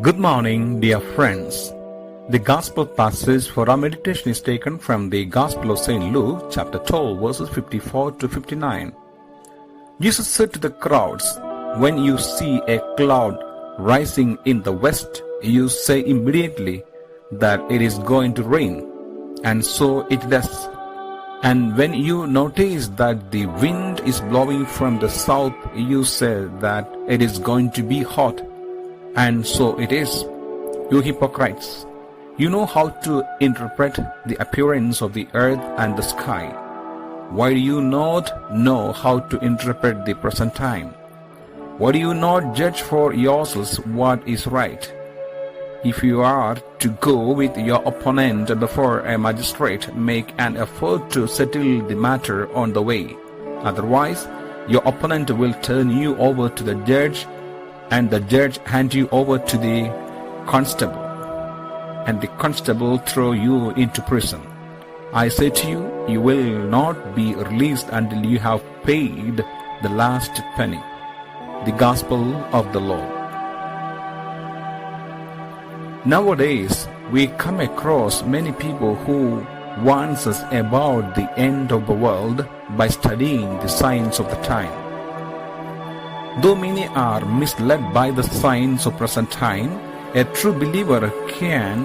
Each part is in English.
Good morning, dear friends. The Gospel passage for our meditation is taken from the Gospel of St. Luke, chapter 12, verses 54 to 59. Jesus said to the crowds, "When you see a cloud rising in the west, you say immediately that it is going to rain, and so it does. And when you notice that the wind is blowing from the south, you say that it is going to be hot, and so it is. You hypocrites, you know how to interpret the appearance of the earth and the sky. Why do you not know how to interpret the present time? Why do you not judge for yourselves what is right? If you are to go with your opponent before a magistrate, make an effort to settle the matter on the way. Otherwise, your opponent will turn you over to the judge, and the judge hand you over to the constable, and the constable throw you into prison. I say to you, you will not be released until you have paid the last penny." The Gospel of the Lord. Nowadays, we come across many people who warn us about the end of the world by studying the signs of the time. Though many are misled by the signs of present time, a true believer can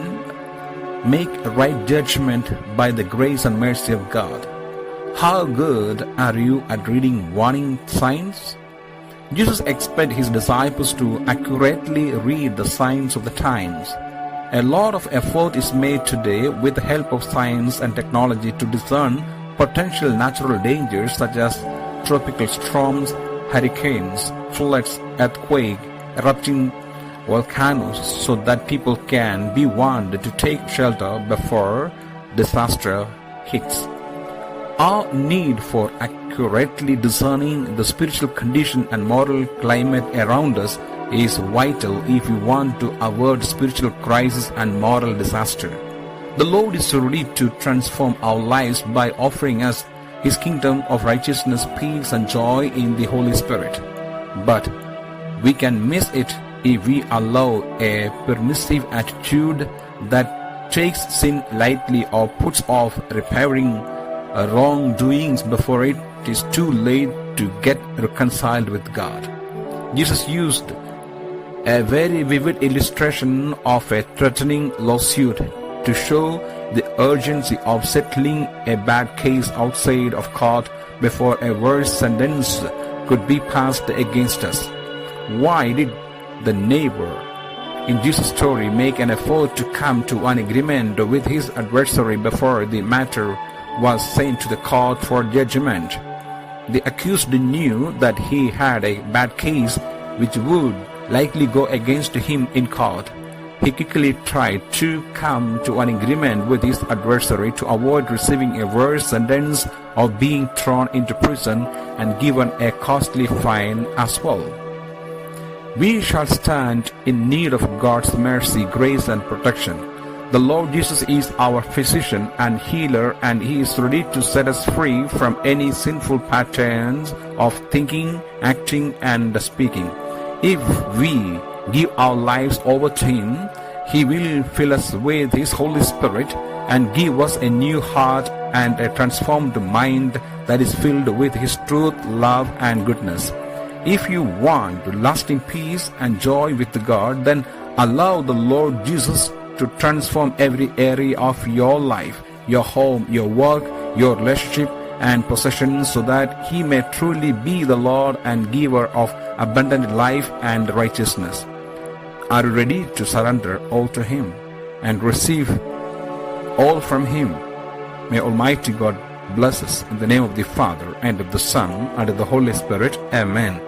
make a right judgment by the grace and mercy of God. How good are you at reading warning signs? Jesus expects his disciples to accurately read the signs of the times. A lot of effort is made today with the help of science and technology to discern potential natural dangers such as tropical storms, hurricanes, floods, earthquakes, erupting volcanoes, so that people can be warned to take shelter before disaster hits. Our need for accurately discerning the spiritual condition and moral climate around us is vital if we want to avoid spiritual crisis and moral disaster. The Lord is ready to transform our lives by offering us His kingdom of righteousness, peace, and joy in the Holy Spirit. But we can miss it if we allow a permissive attitude that takes sin lightly or puts off repairing wrongdoings before it is too late to get reconciled with God. Jesus used a very vivid illustration of a threatening lawsuit to show the urgency of settling a bad case outside of court before a worse sentence could be passed against us. Why did the neighbor in Jesus' story make an effort to come to an agreement with his adversary before the matter was sent to the court for judgment? The accused knew that he had a bad case which would likely go against him in court. He quickly tried to come to an agreement with his adversary to avoid receiving a worse sentence of being thrown into prison and given a costly fine as well. We shall stand in need of God's mercy, grace, and protection. The Lord Jesus is our physician and healer, and He is ready to set us free from any sinful patterns of thinking, acting, and speaking. If we give our lives over to Him, He will fill us with His Holy Spirit and give us a new heart and a transformed mind that is filled with His truth, love, and goodness. If you want lasting peace and joy with God, then allow the Lord Jesus to transform every area of your life, your home, your work, your relationship, and possessions, so that He may truly be the Lord and giver of abundant life and righteousness. Are you ready to surrender all to Him and receive all from Him? May Almighty God bless us in the name of the Father, and of the Son, and of the Holy Spirit. Amen.